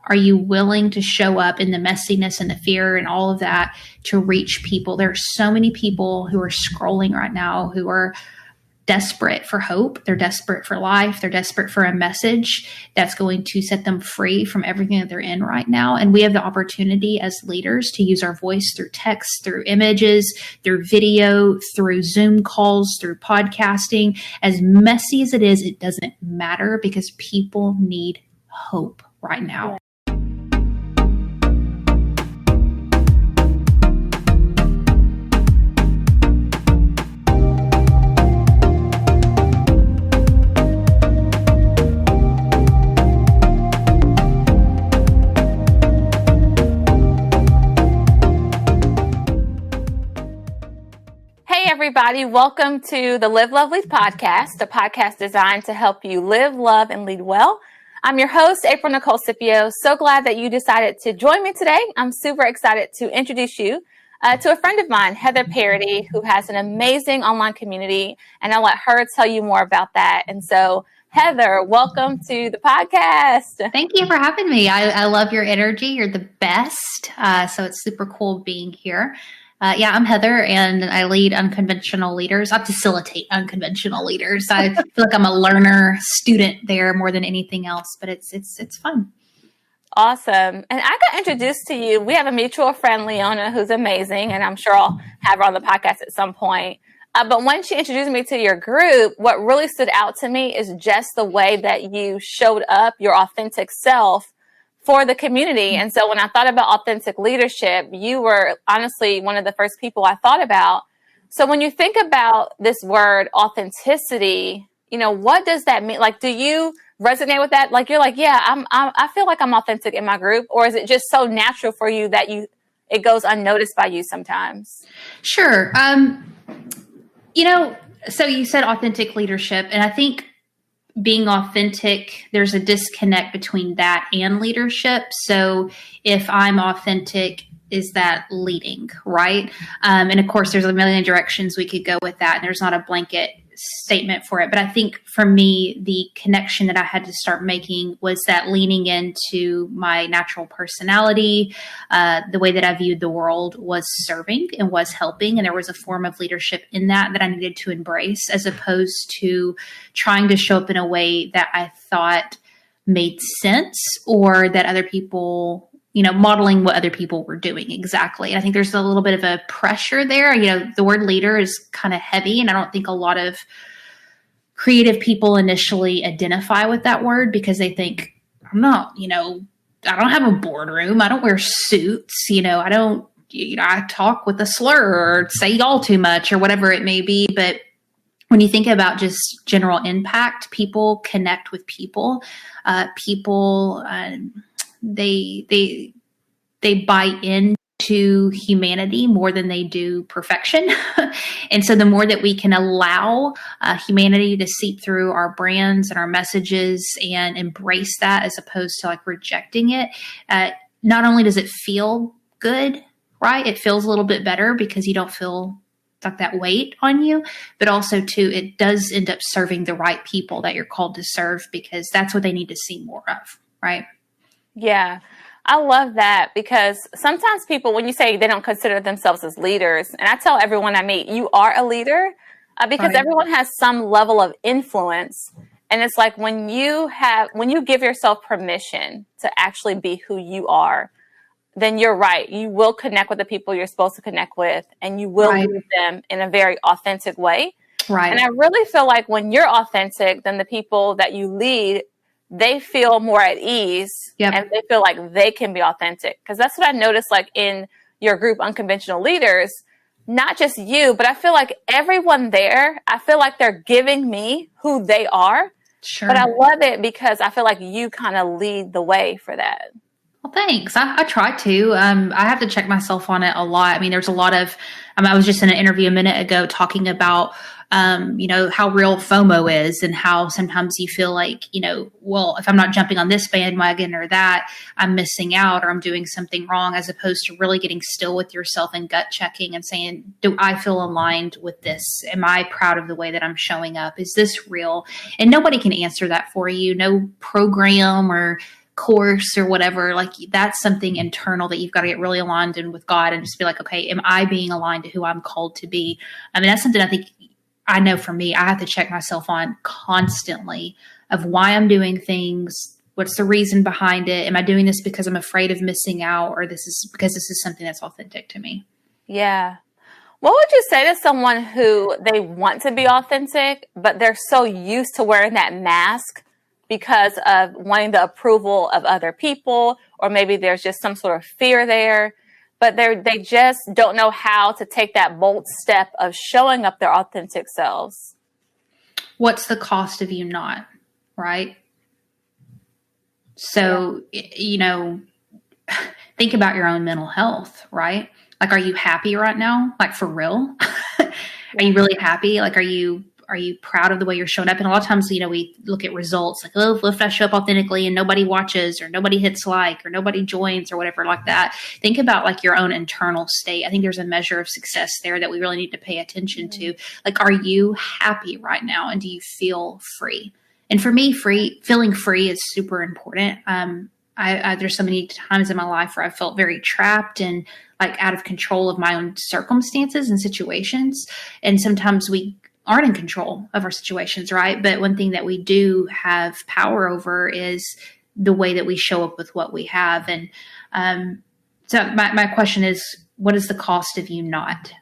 Are you willing to show up in the messiness and the fear and all of that to reach people? There are so many people who are scrolling right now who are desperate for hope. They're desperate for life. They're desperate for a message that's going to set them free from everything that they're in right now. And we have the opportunity as leaders to use our voice through text, through images, through video, through Zoom calls, through podcasting. As messy as it is, it doesn't matter because people need hope right now. Everybody, welcome to the Live, Love, Lead podcast, a podcast designed to help you live, love, and lead well. I'm your host, April Nicole Scipio. So glad that you decided to join me today. I'm super excited to introduce you to a friend of mine, Heather Parady, who has an amazing online community, and I'll let her tell you more about that. And so, Heather, welcome to the podcast. Thank you for having me. I love your energy. You're the best. So it's super cool being here. I'm Heather, and I lead unconventional leaders. I facilitate unconventional leaders. I feel like I'm a learner, student there more than anything else, but it's fun. Awesome. And I got introduced to you. We have a mutual friend, Leona, who's amazing, and I'm sure I'll have her on the podcast at some point. But when she introduced me to your group, what really stood out to me is just the way that you showed up, your authentic self, for the community. And so when I thought about authentic leadership, you were honestly one of the first people I thought about. So when you think about this word authenticity, what does that mean? Like, do you resonate with that? Like, you're like, yeah, I feel like I'm authentic in my group, or is it just so natural for you that it goes unnoticed by you sometimes? Sure. So you said authentic leadership, and I think being authentic, there's a disconnect between that and leadership. So if I'm authentic, is that leading, right? And of course, there's a million directions we could go with that, and there's not a blanket statement for it. But I think for me, the connection that I had to start making was that leaning into my natural personality, the way that I viewed the world was serving and was helping. And there was a form of leadership in that I needed to embrace, as opposed to trying to show up in a way that I thought made sense, or that other people, modeling what other people were doing exactly. And I think there's a little bit of a pressure there. The word leader is kind of heavy, and I don't think a lot of creative people initially identify with that word because they think, I don't have a boardroom. I don't wear suits. I talk with a slur or say y'all too much or whatever it may be. But when you think about just general impact, people connect with people. They buy into humanity more than they do perfection. And so the more that we can allow humanity to seep through our brands and our messages and embrace that, as opposed to like rejecting it, not only does it feel good, right? It feels a little bit better because you don't feel like that weight on you, but also too, it does end up serving the right people that you're called to serve, because that's what they need to see more of, right? Yeah, I love that, because sometimes people, when you say they don't consider themselves as leaders, and I tell everyone I meet, you are a leader, because everyone has some level of influence. And it's like when you give yourself permission to actually be who you are, then you're right. You will connect with the people you're supposed to connect with, and you will lead them in a very authentic way. Right. And I really feel like when you're authentic, then the people that you lead, they feel more at ease, and they feel like they can be authentic. Because that's what I noticed, like in your group, Unconventional Leaders, not just you, but I feel like everyone there, I feel like they're giving me who they are. Sure. But I love it because I feel like you kind of lead the way for that. Well, thanks. I try to. I have to check myself on it a lot. I mean, there's a lot of, I was just in an interview a minute ago talking about, how real FOMO is, and how sometimes you feel like, well, if I'm not jumping on this bandwagon or that, I'm missing out, or I'm doing something wrong, as opposed to really getting still with yourself and gut checking and saying, do I feel aligned with this? Am I proud of the way that I'm showing up? Is this real? And nobody can answer that for you. No program or course or whatever, like that's something internal that you've got to get really aligned in with God and just be like, okay, am I being aligned to who I'm called to be? I mean, that's something I think I know for me, I have to check myself on constantly of why I'm doing things. What's the reason behind it? Am I doing this because I'm afraid of missing out, or this is because this is something that's authentic to me? Yeah. What would you say to someone who they want to be authentic, but they're so used to wearing that mask because of wanting the approval of other people, or maybe there's just some sort of fear there, but they just don't know how to take that bold step of showing up their authentic selves? What's the cost of you not, right? So, think about your own mental health, right? Like, are you happy right now? Like, for real? Are you really happy? Like, are you proud of the way you're showing up? And a lot of times, we look at results like, oh, if I show up authentically and nobody watches or nobody hits like or nobody joins or whatever like that. Think about like your own internal state. I think there's a measure of success there that we really need to pay attention to. Like, are you happy right now? And do you feel free? And for me, feeling free is super important. There's so many times in my life where I felt very trapped and like out of control of my own circumstances and situations. And sometimes we aren't in control of our situations, right? But one thing that we do have power over is the way that we show up with what we have. And so my question is, what is the cost of you not?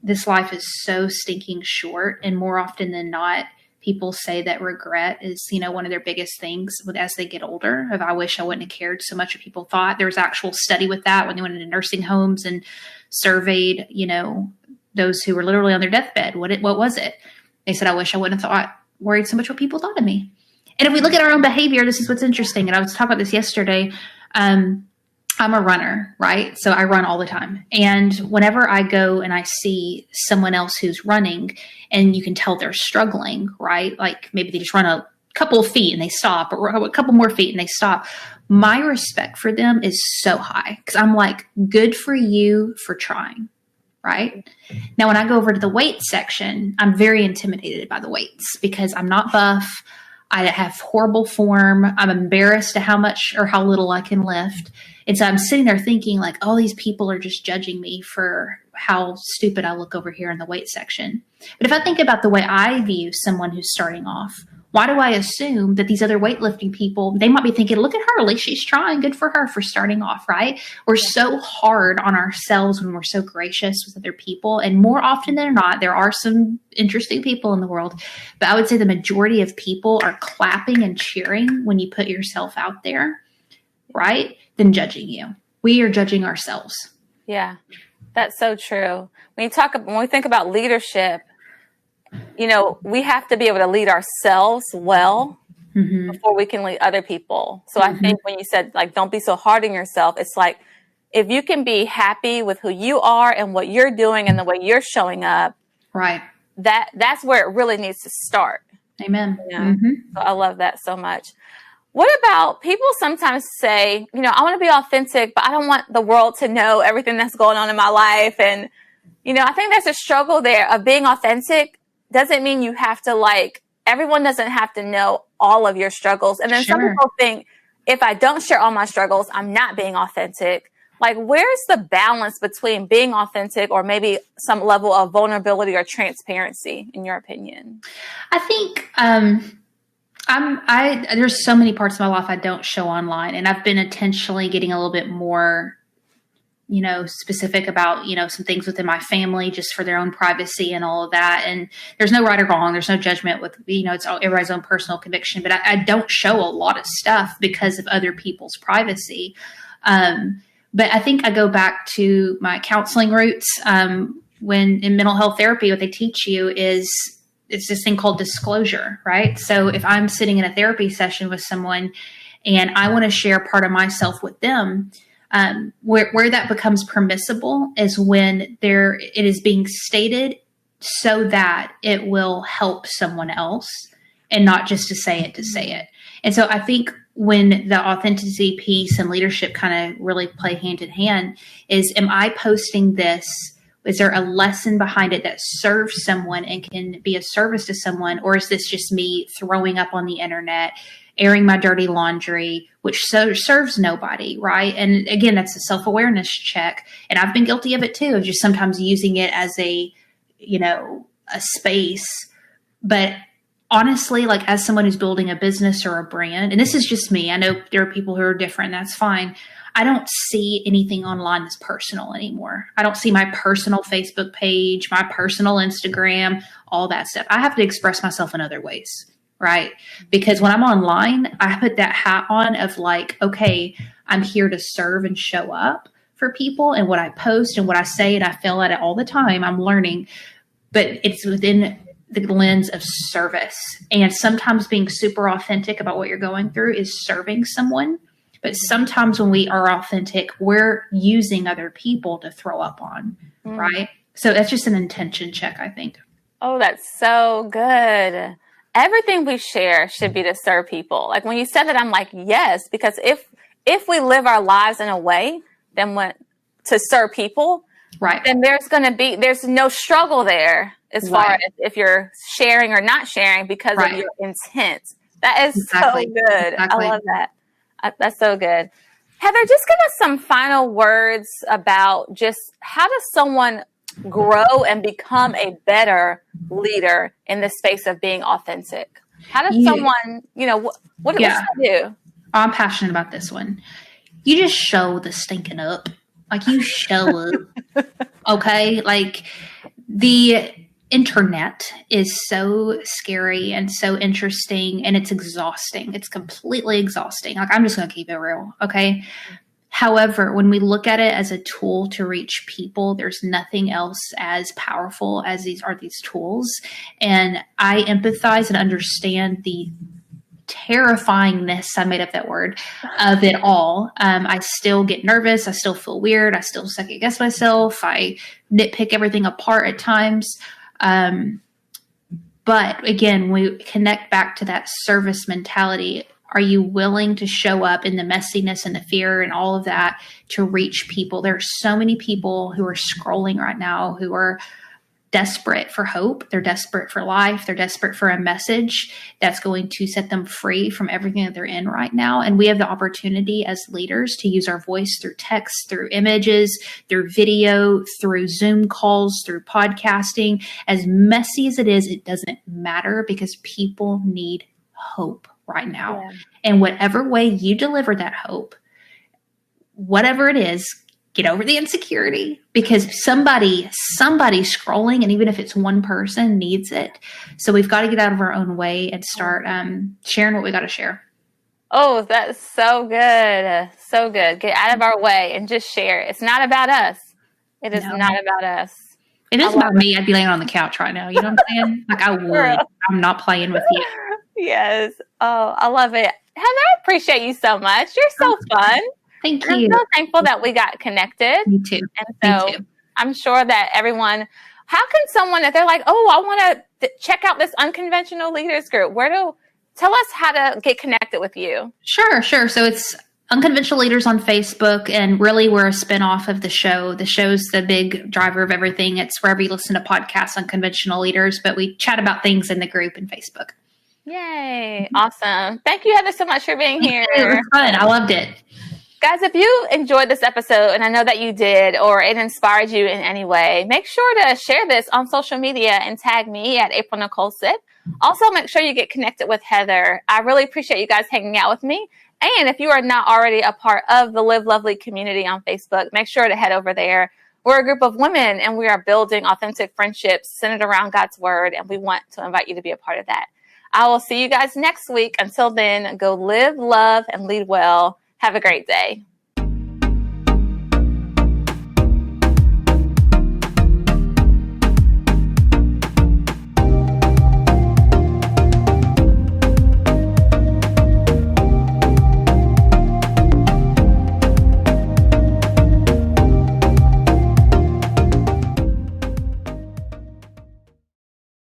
This life is so stinking short, and more often than not, people say that regret is, one of their biggest things as they get older. Of, I wish I wouldn't have cared so much what people thought. There was actual study with that when they went into nursing homes and surveyed, those who were literally on their deathbed. What was it? They said, I wish I wouldn't have worried so much what people thought of me. And if we look at our own behavior, this is what's interesting. And I was talking about this yesterday. I'm a runner, right? So I run all the time. And whenever I go and I see someone else who's running and you can tell they're struggling, right? Like maybe they just run a couple of feet and they stop, or a couple more feet and they stop. My respect for them is so high because I'm like, good for you for trying, right? Now, when I go over to the weights section, I'm very intimidated by the weights because I'm not buff. I have horrible form. I'm embarrassed at how much or how little I can lift. And so I'm sitting there thinking like, all these people are just judging me for how stupid I look over here in the weight section. But if I think about the way I view someone who's starting off, why do I assume that these other weightlifting people, they might be thinking, look at her, at least she's trying, good for her for starting off, right? We're so hard on ourselves when we're so gracious with other people. And more often than not, there are some interesting people in the world, but I would say the majority of people are clapping and cheering when you put yourself out there, right? Than judging you. We are judging ourselves. Yeah, that's so true. When we think about leadership, we have to be able to lead ourselves well before we can lead other people. So I think when you said, like, don't be so hard on yourself, it's like, if you can be happy with who you are and what you're doing and the way you're showing up, right? That's where it really needs to start. Amen. So I love that so much. What about people sometimes say, I want to be authentic, but I don't want the world to know everything that's going on in my life. And, I think there's a struggle there of being authentic. Doesn't mean you have to everyone doesn't have to know all of your struggles. And then some people think, if I don't share all my struggles, I'm not being authentic. Like, where's the balance between being authentic or maybe some level of vulnerability or transparency, in your opinion? I think there's so many parts of my life I don't show online, and I've been intentionally getting a little bit more specific about, some things within my family just for their own privacy and all of that. And there's no right or wrong. There's no judgment with, it's everybody's own personal conviction, but I don't show a lot of stuff because of other people's privacy. But I think I go back to my counseling roots. When in mental health therapy, what they teach you is it's this thing called disclosure, right? So if I'm sitting in a therapy session with someone and I want to share part of myself with them, where that becomes permissible is when it is being stated so that it will help someone else and not just to say it. And so I think when the authenticity piece and leadership kind of really play hand in hand is, am I posting this? Is there a lesson behind it that serves someone and can be a service to someone? Or is this just me throwing up on the internet airing my dirty laundry, which serves nobody, right? And again, that's a self-awareness check. And I've been guilty of it too, of just sometimes using it as a space. But honestly, like as someone who's building a business or a brand, and this is just me, I know there are people who are different, that's fine. I don't see anything online that's personal anymore. I don't see my personal Facebook page, my personal Instagram, all that stuff. I have to express myself in other ways, right? Because when I'm online, I put that hat on of like, okay, I'm here to serve and show up for people, and what I post and what I say, and I fail at it all the time. I'm learning, but it's within the lens of service. And sometimes being super authentic about what you're going through is serving someone. But sometimes when we are authentic, we're using other people to throw up on, right? So that's just an intention check, I think. Oh, that's so good. Everything we share should be to serve people. Like when you said that, I'm like, yes, because if we live our lives in a way to serve people, right, then there's no struggle there as far as if you're sharing or not sharing because of your intent. That is so good. I love that. That's so good. Heather, just give us some final words about just how does someone grow and become a better leader in the space of being authentic? How does someone, what do you do? I'm passionate about this one. You just show the stinking up. Like you show up. Okay? Like the internet is so scary and so interesting, and it's exhausting. It's completely exhausting. Like I'm just going to keep it real. Okay. However, when we look at it as a tool to reach people, there's nothing else as powerful as these tools. And I empathize and understand the terrifyingness, I made up that word, of it all. I still get nervous. I still feel weird. I still second guess myself. I nitpick everything apart at times. But again, we connect back to that service mentality. Are you willing to show up in the messiness and the fear and all of that to reach people? There are so many people who are scrolling right now who are desperate for hope. They're desperate for life. They're desperate for a message that's going to set them free from everything that they're in right now. And we have the opportunity as leaders to use our voice through text, through images, through video, through Zoom calls, through podcasting. As messy as it is, it doesn't matter because people need hope right now. Yeah. And whatever way you deliver that hope, whatever it is, get over the insecurity because somebody's scrolling, and even if it's one person, needs it. So we've got to get out of our own way and start sharing what we got to share. Oh, that's so good. So good. Get out of our way and just share. It's not about us. It is not about us. It is about me. I'd be laying on the couch right now. You know what I'm saying? Like I would. I'm not playing with you. Yes. Oh, I love it. Heather, I appreciate you so much. You're so fun. Thank you. I'm so thankful that we got connected. Me too. And so Me too. I'm sure that everyone, how can someone, if they're like, oh, I want to check out this unconventional leaders group, tell us how to get connected with you. Sure. So it's Unconventional Leaders on Facebook, and really we're a spinoff of the show. The show's the big driver of everything. It's wherever you listen to podcasts, Unconventional Leaders, but we chat about things in the group in Facebook. Yay. Awesome. Thank you, Heather, so much for being here. It was fun. I loved it. Guys, if you enjoyed this episode, and I know that you did, or it inspired you in any way, make sure to share this on social media and tag me at April Nicole Sip. Also, make sure you get connected with Heather. I really appreciate you guys hanging out with me. And if you are not already a part of the Live Lovely community on Facebook, make sure to head over there. We're a group of women, and we are building authentic friendships centered around God's word, and we want to invite you to be a part of that. I will see you guys next week. Until then, go live, love, and lead well. Have a great day.